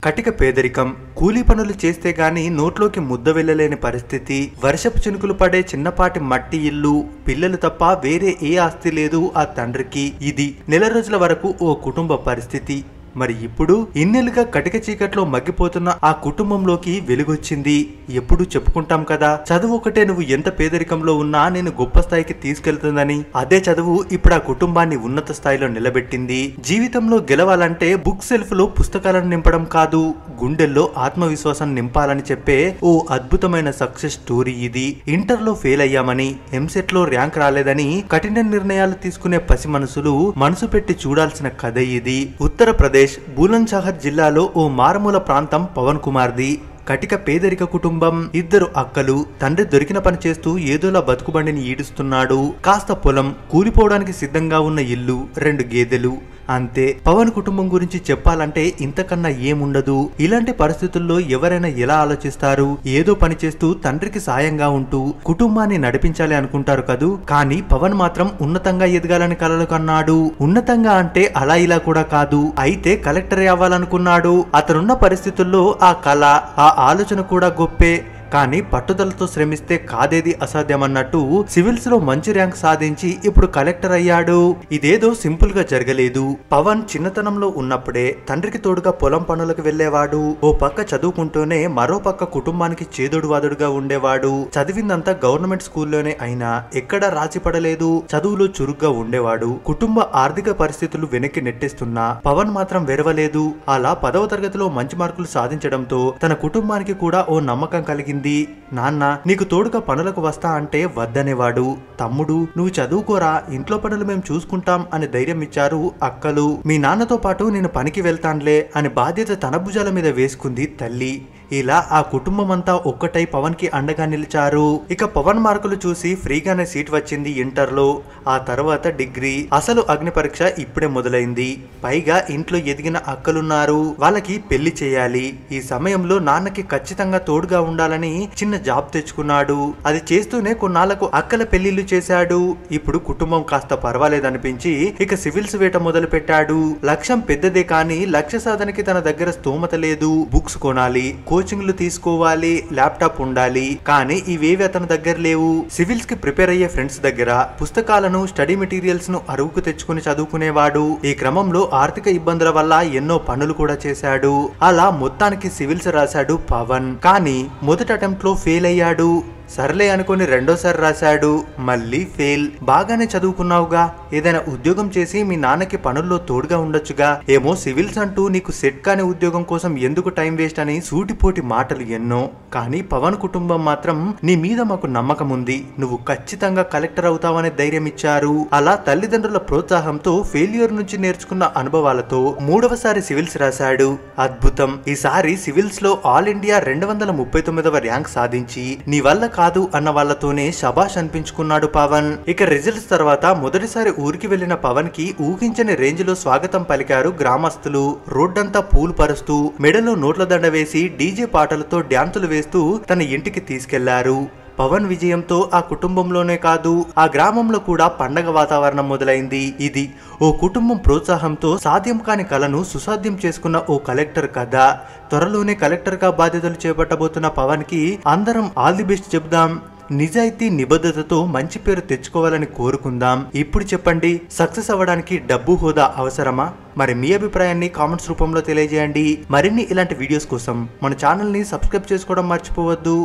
కటిక పేదరికం, కూలీ పనులు చేస్తే గాని నోట్లోకి ముద్ద వెళ్ళలేని పరిస్థితి, వర్షపు చినుకులు పడే చిన్నపాటి మట్టి ఇల్లు, పిల్లలు తప్ప వేరే ఏ ఆస్తి లేదు ఆ తండ్రికి. ఇది నెల రోజుల వరకు ఓ కుటుంబ పరిస్థితి. మరి ఇప్పుడు ఇన్నేళ్లుగా కటిక చీకట్లో మగ్గిపోతున్న ఆ కుటుంబంలోకి వెలుగొచ్చింది. ఎప్పుడు చెప్పుకుంటాం కదా, చదువు ఒకటే నువ్వు ఎంత పేదరికంలో ఉన్నా నేను గొప్ప స్థాయికి తీసుకెళ్తుందని. అదే చదువు ఇప్పుడు ఆ కుటుంబాన్ని ఉన్నత స్థాయిలో నిలబెట్టింది. జీవితంలో గెలవాలంటే బుక్ సెల్ఫ్ లో పుస్తకాలను నింపడం కాదు, గుండెల్లో ఆత్మవిశ్వాసం నింపాలని చెప్పే ఓ అద్భుతమైన సక్సెస్ స్టోరీ ఇది. ఇంటర్ లో ఫెయిల్ అయ్యామని, ఎంసెట్ లో ర్యాంక్ రాలేదని కఠిన నిర్ణయాలు తీసుకునే పసి మనసులు మనసు పెట్టి చూడాల్సిన కథ ఇది. ఉత్తరప్రదేశ్ బులంద్షహర్ జిల్లాలో ఓ మారుమూల ప్రాంతం పవన్ కుమార్ది. కటిక పేదరిక కుటుంబం, ఇద్దరు అక్కలు, తండ్రి దొరికిన పని చేస్తూ ఏదోలా బతుకుబండిని ఈడుస్తున్నాడు. కాస్త పొలం, కూలిపోవడానికి సిద్ధంగా ఉన్న ఇల్లు, 2 గేదెలు, అంతే. పవన్ కుటుంబం గురించి చెప్పాలంటే ఇంతకన్నా ఏముండదు. ఇలాంటి పరిస్థితుల్లో ఎవరైనా ఎలా ఆలోచిస్తారు? ఏదో పని చేస్తూ తండ్రికి సాయంగా ఉంటూ కుటుంబాన్ని నడిపించాలి అనుకుంటారు కదూ. కానీ పవన్ మాత్రం ఉన్నతంగా ఎదగాలని కలలు కన్నాడు. ఉన్నతంగా అంటే అలా ఇలా కూడా కాదు, అయితే కలెక్టరే అవ్వాలనుకున్నాడు. అతనున్న పరిస్థితుల్లో ఆ కళ, ఆ ఆలోచన కూడా గొప్పే. కానీ పట్టుదలతో శ్రమిస్తే కాదేది అసాధ్యమన్నట్టు సివిల్స్ లో మంచి ర్యాంక్ సాధించి ఇప్పుడు కలెక్టర్ అయ్యాడు. ఇదేదో సింపుల్ గా జరగలేదు. పవన్ చిన్నతనంలో ఉన్నప్పుడే తండ్రికి తోడుగా పొలం పనులకు వెళ్లేవాడు. ఓ పక్క చదువుకుంటూనే మరో పక్క కుటుంబానికి చేదోడు వాదుడుగా ఉండేవాడు. చదివిందంతా గవర్నమెంట్ స్కూల్లోనే అయినా ఎక్కడా రాజీ పడలేదు. చదువులో చురుగ్గా ఉండేవాడు. కుటుంబ ఆర్థిక పరిస్థితులు వెనక్కి నెట్టేస్తున్నా పవన్ మాత్రం వెరవలేదు. అలా 10వ తరగతిలో మంచి మార్కులు సాధించడంతో తన కుటుంబానికి కూడా ఓ నమ్మకం కలిగింది. నాన్న నీకు తోడుగా పనులకు వస్తా అంటే వద్దనేవాడు. తమ్ముడు నువ్వు చదువుకోరా, ఇంట్లో పనులు మేము చూసుకుంటాం అని ధైర్యం ఇచ్చారు అక్కలు. మీ నాన్నతో పాటు నేను పనికి వెళ్తాన్లే అని బాధ్యత తన భుజాల మీద వేసుకుంది తల్లి. ఇలా ఆ కుటుంబం అంతా ఒక్కటై పవన్ కి అండగా నిలిచారు. ఇక పవన్ మార్కులు చూసి ఫ్రీగానే సీట్ వచ్చింది ఇంటర్ లో. ఆ తర్వాత డిగ్రీ. అసలు అగ్ని పరీక్ష ఇప్పుడే మొదలైంది. పైగా ఇంట్లో ఎదిగిన అక్కలున్నారు, వాళ్ళకి పెళ్లి చేయాలి. ఈ సమయంలో నాన్నకి ఖచ్చితంగా తోడుగా ఉండాలని చిన్న జాబ్ తెచ్చుకున్నాడు. అది చేస్తూనే కొన్నాళ్లకు అక్కల పెళ్లిళ్లు చేశాడు. ఇప్పుడు కుటుంబం కాస్త పర్వాలేదనిపించి ఇక సివిల్స్ వేట మొదలు పెట్టాడు. లక్ష్యం పెద్దదే కానీ లక్ష్య సాధనకి తన దగ్గర స్తోమత లేదు. బుక్స్ కొనాలి, కోచింగ్లు తీసుకోవాలి, ల్యాప్టాప్ ఉండాలి, కానీ ఇవేవి అతని దగ్గర లేవు. సివిల్స్ కి ప్రిపేర్ అయ్యే ఫ్రెండ్స్ దగ్గర పుస్తకాలను, స్టడీ మెటీరియల్స్ ను అరువుకు తెచ్చుకుని చదువుకునేవాడు. ఈ క్రమంలో ఆర్థిక ఇబ్బందుల వల్ల ఎన్నో పనులు కూడా చేశాడు. అలా మొత్తానికి సివిల్స్ రాశాడు పవన్. కానీ మొదటి అటెంప్ట్ లో ఫెయిల్ అయ్యాడు. సర్లే అనుకుని రెండోసారి రాశాడు, మళ్ళీ ఫెయిల్. బాగానే చదువుకున్నావుగా, ఏదైనా ఉద్యోగం చేసి మీ నాన్నకి పనుల్లో తోడుగా ఉండొచ్చుగా. ఏమో సివిల్స్ అంటూ నీకు సెట్ కాని ఉద్యోగం కోసం ఎందుకు టైం వేస్ట్ అని సూటిపోటి మాటలు ఎన్నో. కానీ పవన్ కుటుంబం మాత్రం నీ మీద మాకు నమ్మకం ఉంది, నువ్వు ఖచ్చితంగా కలెక్టర్ అవుతావనే ధైర్యం ఇచ్చారు. అలా తల్లిదండ్రుల ప్రోత్సాహంతో ఫెయిల్యూర్ నుంచి నేర్చుకున్న అనుభవాలతో 3వసారి సివిల్స్ రాశాడు. అద్భుతం. ఈసారి సివిల్స్ లో ఆల్ ఇండియా 239వ ర్యాంక్ సాధించి నీ వల్ల కాదు అన్న వాళ్లతోనే శబాష్ అనిపించుకున్నాడు పవన్. ఇక రిజల్ట్స్ తర్వాత మొదటిసారి ఊరికి వెళ్లిన పవన్ కి ఊహించని రేంజ్ లో స్వాగతం పలికారు గ్రామస్తులు. రోడ్డంతా పూలు పరుస్తూ, మెడలో నోట్ల దండ వేసి, డీజే పాటలతో డ్యాన్సులు వేస్తూ తన ఇంటికి తీసుకెళ్లారు. పవన్ విజయంతో ఆ కుటుంబంలోనే కాదు ఆ గ్రామంలో కూడా పండగ వాతావరణం మొదలైంది. ఇది ఓ కుటుంబం ప్రోత్సాహంతో సాధ్యం కాని కలను సుసాధ్యం చేసుకున్న ఓ కలెక్టర్ కథ. త్వరలోనే కలెక్టర్ గా బాధ్యతలు చేపట్టబోతున్న పవన్ కి అందరం ఆల్ ది బెస్ట్ చెప్దాం. నిజాయితీ, నిబద్ధతతో మంచి పేరు తెచ్చుకోవాలని కోరుకుందాం. ఇప్పుడు చెప్పండి, సక్సెస్ అవ్వడానికి డబ్బు, హోదా అవసరమా? మరి మీ అభిప్రాయాన్ని కామెంట్స్ రూపంలో తెలియజేయండి. మరిన్ని ఇలాంటి వీడియోస్ కోసం మన ఛానల్ ని సబ్స్క్రైబ్ చేసుకోవడం మర్చిపోవద్దు.